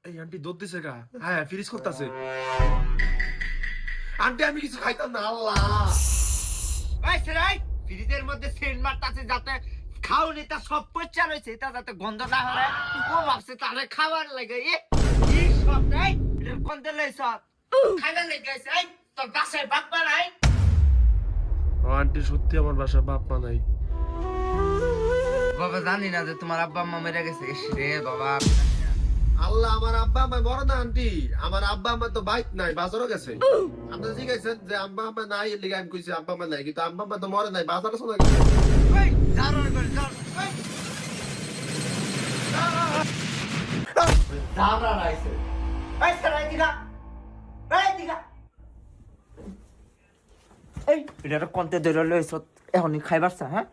এই আন্টি দুধ দিছে গা। হ্যাঁ ফ্রিজ করতেছে। আন্টি আমি কিছু খাইতাম না আল্লাহ। ফ্রিজের মধ্যে সেন্ট মারতাছে যাতে খাওনি তা সব পচা রয়েছে এটা যাতে গন্ধ না হয়। ও ভাবছে তাহলে খাবার লাগে এই সব এই এটার গন্ধ লইছ খাইবার লেগে এই তোর বাসায় বাপ্পা নাই। আন্টি সত্যি আমার বাসায় বাপ মা নাই। বাবা জানি না যে তোমার আব্বা আম্মা মেরে গেছে। রে বাবা আল্লাহ আমার আব্বা আম্মা মরে না আন্টি। আমার আব্বা আম্মা তো বাইক নাই বাজারও গেছে। আপনি জিজ্ঞাসেন যে আব্বা আম্মা নাই এর লিগে আমি কইছি আব্বা আম্মা নাই, কিন্তু আব্বা আম্মা তো মরে নাই বাজারে চলে গেছে। এই জারর করে জার জারর আইছে এই সরাই দিগা এই এটা কোনতে ধরে লইছ এখনই খাইবারছ হ্যাঁ